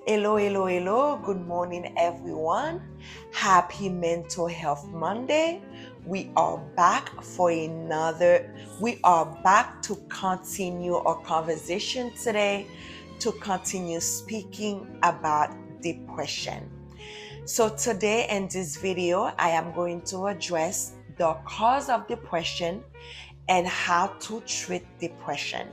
Hello, hello, hello. Good morning, everyone. Happy Mental Health Monday. We are back to continue our conversation today, to continue speaking about depression. So, today in this video, I am going to address the cause of depression and how to treat depression.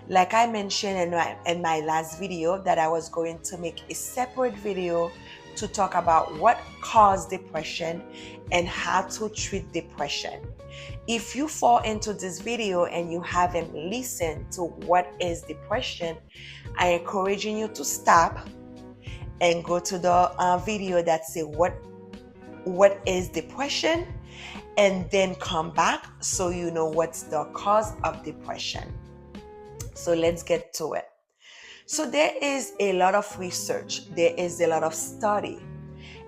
Like I mentioned in my last video that I was going to make a separate video to talk about what caused depression and how to treat depression. If you fall into this video and you haven't listened to what is depression, I encouraging you to stop and go to the video that say what is depression, and then come back so you know what's the cause of depression. So let's get to it. So there is a lot of research, there is a lot of study,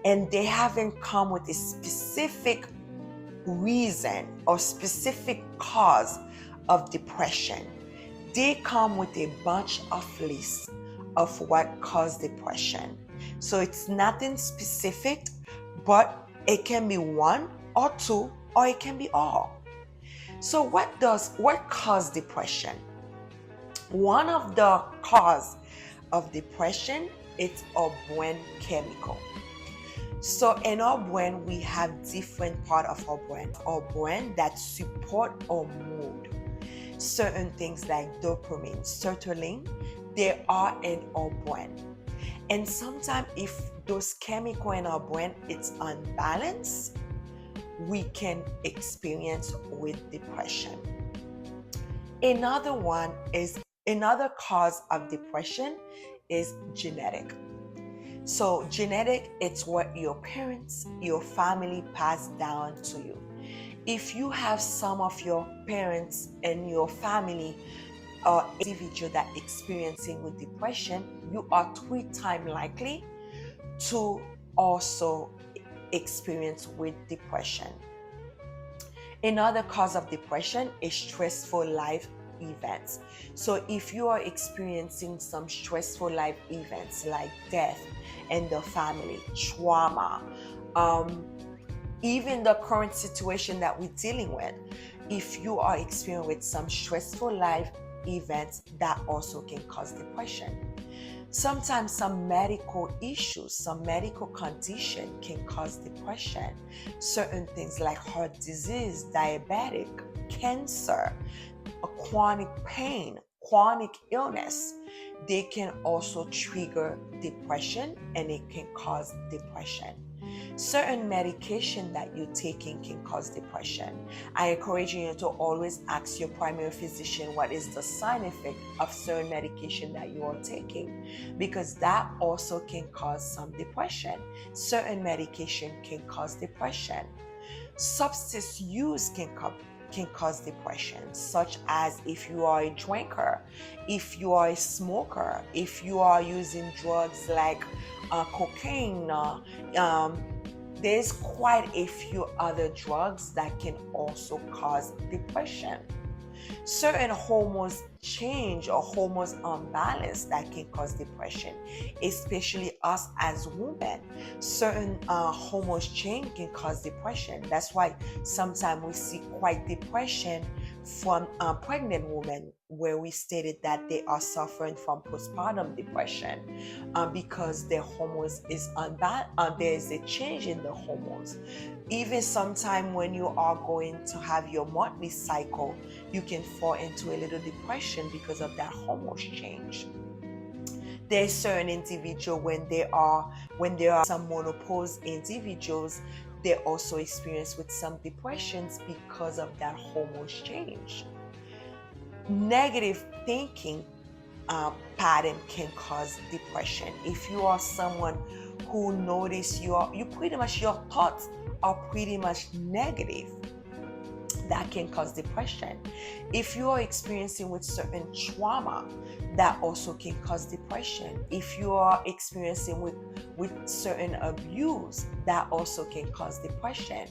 and they haven't come with a specific reason or specific cause of depression. They come with a bunch of lists of what caused depression. So it's nothing specific, but it can be one or two, or it can be all. So what caused depression? One of the cause of depression is our brain chemical. So in our brain, we have different part of our brain that support our mood. Certain things like dopamine, serotonin, they are in our brain. And sometimes if those chemicals in our brain it's unbalanced, we can experience with depression. Another cause of depression is genetic. So genetic, it's what your parents, your family passed down to you. If you have some of your parents and your family or individual that experiencing with depression, you are 3 times likely to also experience with depression. Another cause of depression is stressful life events. So if you are experiencing some stressful life events like death in the family, trauma, even the current situation that we're dealing with, if you are experiencing with some stressful life events, that also can cause depression. Sometimes some medical issues, some medical condition can cause depression. Certain things like heart disease, diabetic, cancer, a chronic pain, chronic illness, they can also trigger depression and it can cause depression. Certain medication that you're taking can cause depression. I encourage you to always ask your primary physician what is the side effect of certain medication that you are taking, because that also can cause some depression. Certain medication can cause depression. Substance use can cause depression, such as if you are a drinker, if you are a smoker, if you are using drugs like cocaine. There's quite a few other drugs that can also cause depression. Certain hormones change or hormones unbalance that can cause depression, especially us as women. Certain hormones change can cause depression. That's why sometimes we see quite depression from pregnant women, where we stated that they are suffering from postpartum depression because their hormones is unbalanced. There is a change in the hormones. Even sometime when you are going to have your monthly cycle, you can fall into a little depression because of that hormone change. There's certain individual when there are some menopause individuals, they also experience with some depressions because of that hormone change. Negative thinking pattern can cause depression. If you are someone who notice you pretty much your thoughts are pretty much negative, that can cause depression. If you are experiencing with certain trauma, that also can cause depression. If you are experiencing with certain abuse, that also can cause depression.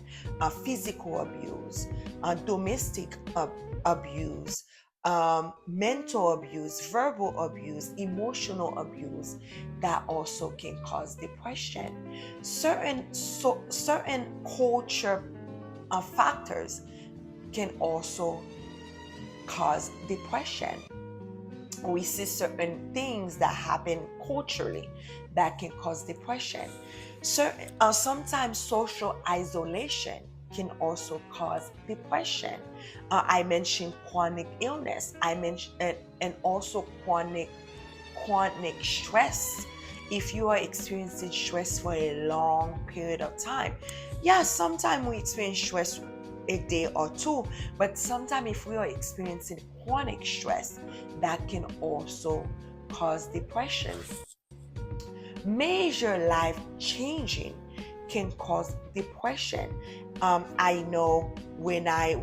Physical abuse, domestic abuse, mental abuse, verbal abuse, emotional abuse that also can cause depression. Certain culture factors can also cause depression. We see certain things that happen culturally that can cause depression. Sometimes social isolation can also cause depression. I mentioned chronic illness. I mentioned and also chronic stress. If you are experiencing stress for a long period of time, yeah, sometimes we experience stress a day or two, but sometimes if we are experiencing chronic stress, that can also cause depression. Major life changing can cause depression. I know when I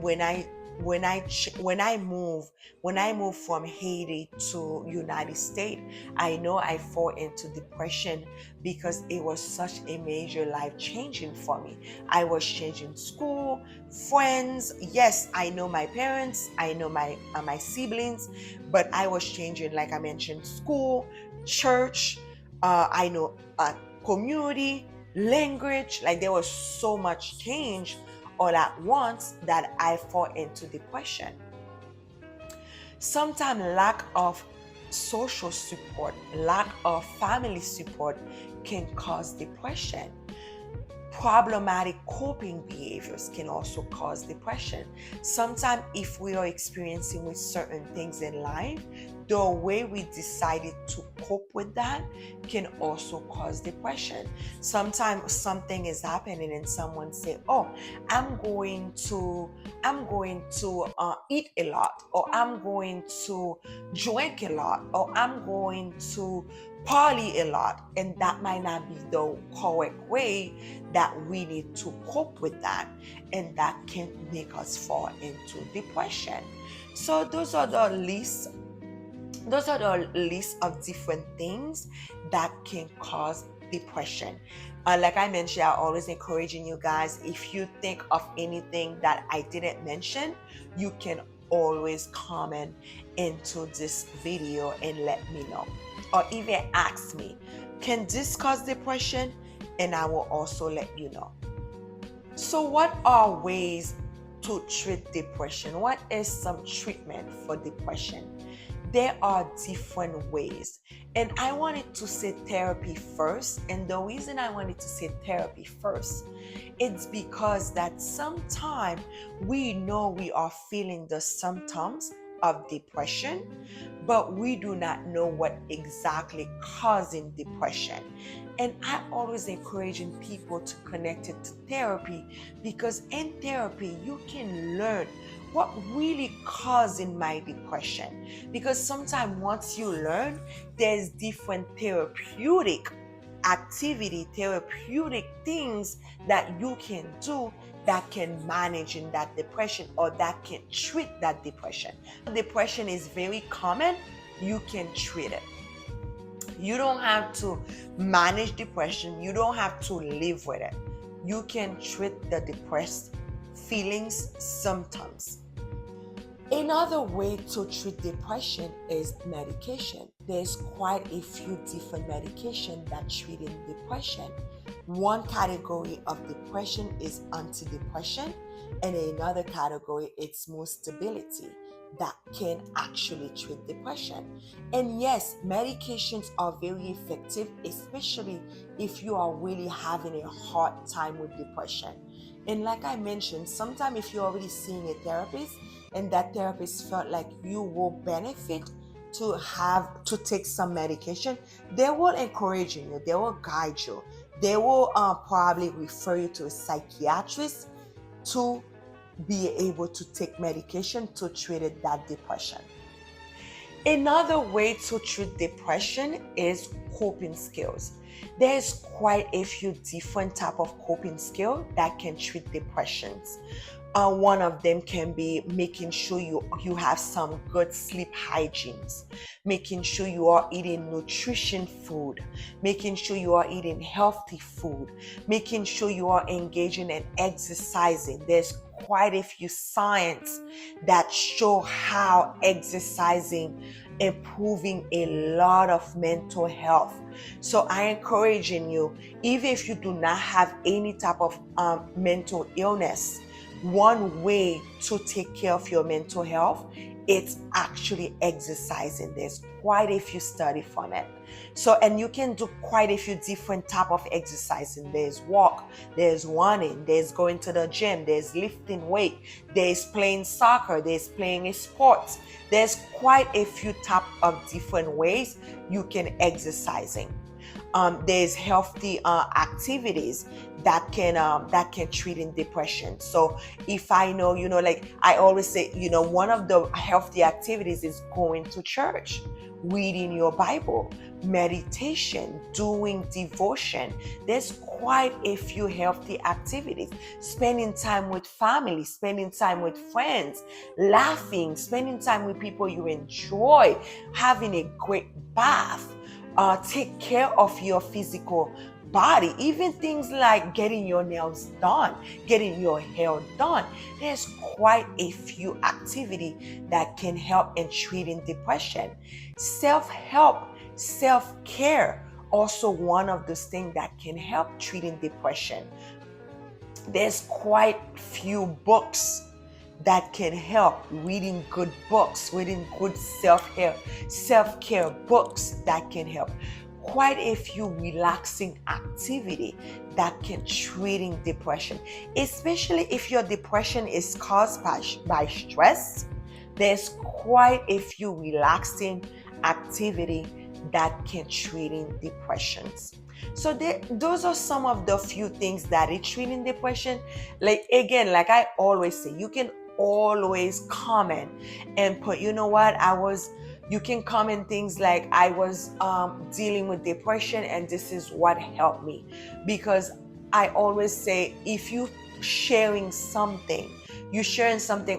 moved from Haiti to United States, I know I fall into depression because it was such a major life changing for me. I was changing school, friends. Yes, I know my parents, I know my siblings, but I was changing, like I mentioned, school, church. I know community, language. Like there was so much change all at once that I fall into depression. Sometimes lack of social support, lack of family support can cause depression. Problematic coping behaviors can also cause depression. Sometimes if we are experiencing with certain things in life, the way we decided to cope with that can also cause depression. Sometimes something is happening and someone say, "Oh, I'm going to eat a lot, or I'm going to drink a lot, or I'm going to party a lot," and that might not be the correct way that we need to cope with that, and that can make us fall into depression. So those are the list of different things that can cause depression. Like I mentioned, I'm always encouraging you guys, if you think of anything that I didn't mention, you can always comment into this video and let me know, or even ask me, can this cause depression? And I will also let you know. So what are ways to treat depression? What is some treatment for depression? There are different ways. And I wanted to say therapy first. And the reason I wanted to say therapy first, it's because that sometimes we know we are feeling the symptoms of depression, but we do not know what exactly causing depression. And I always encouraging people to connect it to therapy, because in therapy you can learn what really causing my depression. Because sometimes once you learn, there's different therapeutic activity, therapeutic things that you can do that can manage in that depression, or that can treat that depression. Depression is very common. You can treat it. You don't have to manage depression. You don't have to live with it. You can treat the depressed feelings, symptoms. Another way to treat depression is medication. There's quite a few different medications that treat depression. One category of depression is antidepressant, and another category is mood stability that can actually treat depression. And yes, medications are very effective, especially if you are really having a hard time with depression. And like I mentioned, sometimes if you're already seeing a therapist and that therapist felt like you will benefit to take some medication, they will encourage you, they will guide you, they will probably refer you to a psychiatrist to be able to take medication to treat that depression. Another way to treat depression is coping skills. There's quite a few different type of coping skills that can treat depressions. One of them can be making sure you have some good sleep hygienes, making sure you are eating nutrition food, making sure you are eating healthy food, making sure you are engaging in exercising. There's quite a few signs that show how exercising improving a lot of mental health. So I encouraging you, even if you do not have any type of mental illness, one way to take care of your mental health, it's actually exercising. There's quite a few studies on it. So, and you can do quite a few different type of exercising. There's walk, there's running, there's going to the gym, there's lifting weight, there's playing soccer, there's playing a sport. There's quite a few type of different ways you can exercising. There's healthy activities that can treat in depression. So if I know, like I always say, one of the healthy activities is going to church, reading your Bible, meditation, doing devotion. There's quite a few healthy activities. Spending time with family, spending time with friends, laughing, spending time with people you enjoy, having a great bath. Take care of your physical body, even things like getting your nails done, getting your hair done. There's quite a few activities that can help in treating depression. Self-help, self-care, also one of those things that can help treating depression. There's quite few books that can help, reading good books, reading good self-care books that can help. Quite a few relaxing activity that can treating depression, especially if your depression is caused by stress. There's quite a few relaxing activity that can treating depressions. So those are some of the few things that is treating depression. Like again, like I always say, you can always comment and put, you can comment things like, I was dealing with depression and this is what helped me. Because I always say, if you sharing something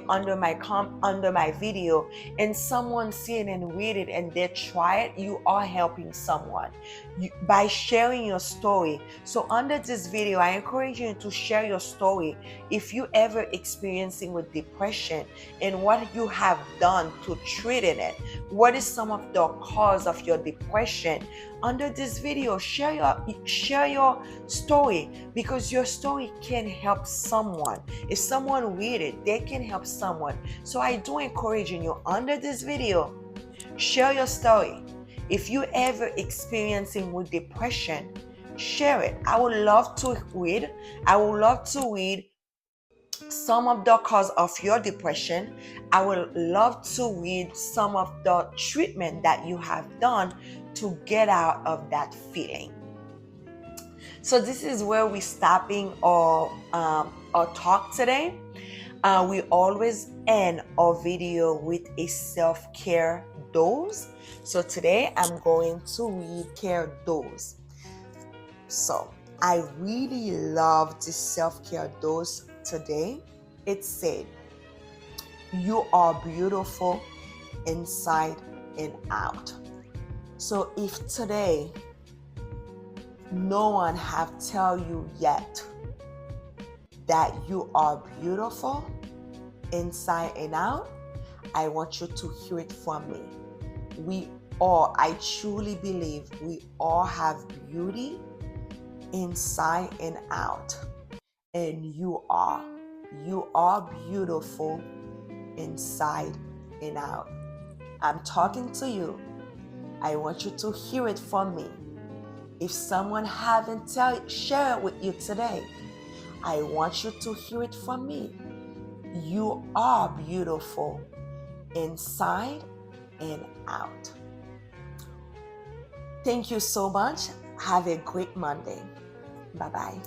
under my video and someone see it and read it and they try it, you are helping someone by sharing your story. So under this video, I encourage you to share your story. If you ever experiencing with depression and what you have done to treat it, what is some of the cause of your depression? Under this video, share your story, because your story can help someone. If someone read it, they can help someone. So I do encourage you, under this video, share your story. If you ever experiencing with depression, share it. I would love to read some of the cause of your depression. I would love to read some of the treatment that you have done to get out of that feeling. So this is where we're stopping our talk today. We always end our video with a self-care dose. So today I'm going to read care dose. So I really love this self-care dose today. It said, you are beautiful inside and out. So if today no one have tell you yet that you are beautiful inside and out, I want you to hear it from me. I truly believe we all have beauty inside and out. And you are beautiful inside and out. I'm talking to you. I want you to hear it from me. If someone haven't share it with you today, I want you to hear it from me. You are beautiful inside and out. Thank you so much. Have a great Monday. Bye-bye.